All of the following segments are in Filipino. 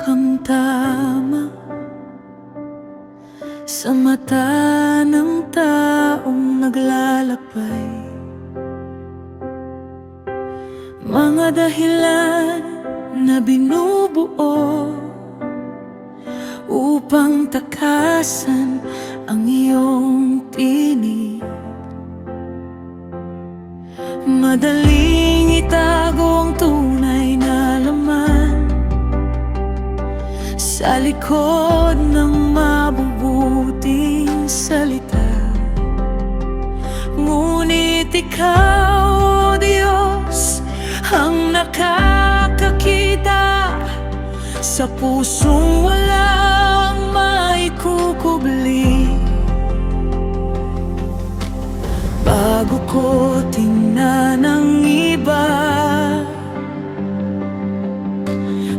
kang tama sa mata ng taong naglalakbay. Mga dahilan na binubuo upang takasan ang iyong tinig. Madaling itago ang tunay na laman sa likod ng mabubuting salita. Ngunit ikaw, O Diyos, ang nakakakita sa pusong walang maikukubli. Bago ko tingnan ang iba,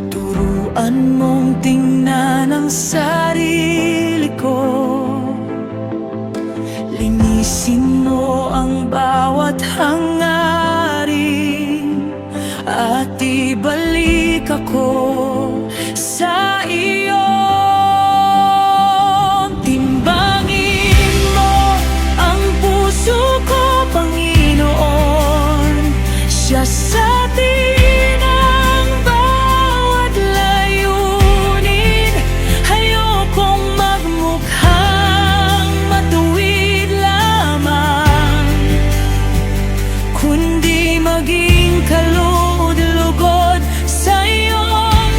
turuan mong tingnan ang sarili ko. Linisin mo ang bawat hangarin at ibalik ako sa iyo. Timbangin mo ang puso ko, Panginoon. Siya sa atin ang bawat layunin. Ayokong magmukhang matuwid lamang, kundi maging kalugod sa iyong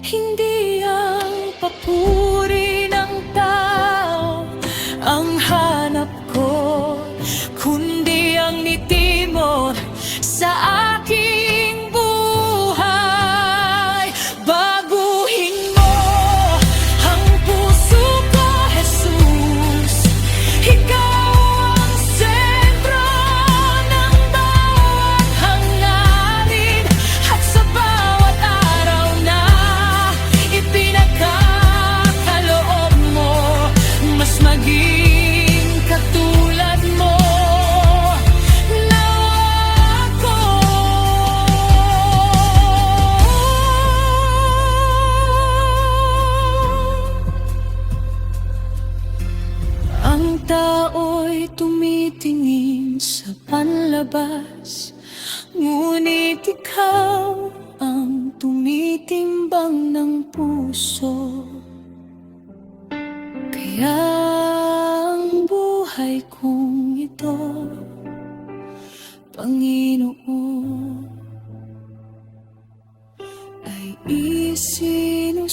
Hindi ang papuri ng tao ang hanap ko, kundi ang ngiti mo sa aking buhay. Baguhin mo ang puso ko, Jesus. Ikaw ang sentro ng bawat hangarin, at sa bawat araw na ipinagkakaloob mo, mas maging katulad mo na ako. Ang tao'y tumitingin sa panlabas, ngunit ikaw ang tumitimbang ng puso. Kaya ang buhay kong ito, Panginoon, ay isinusuko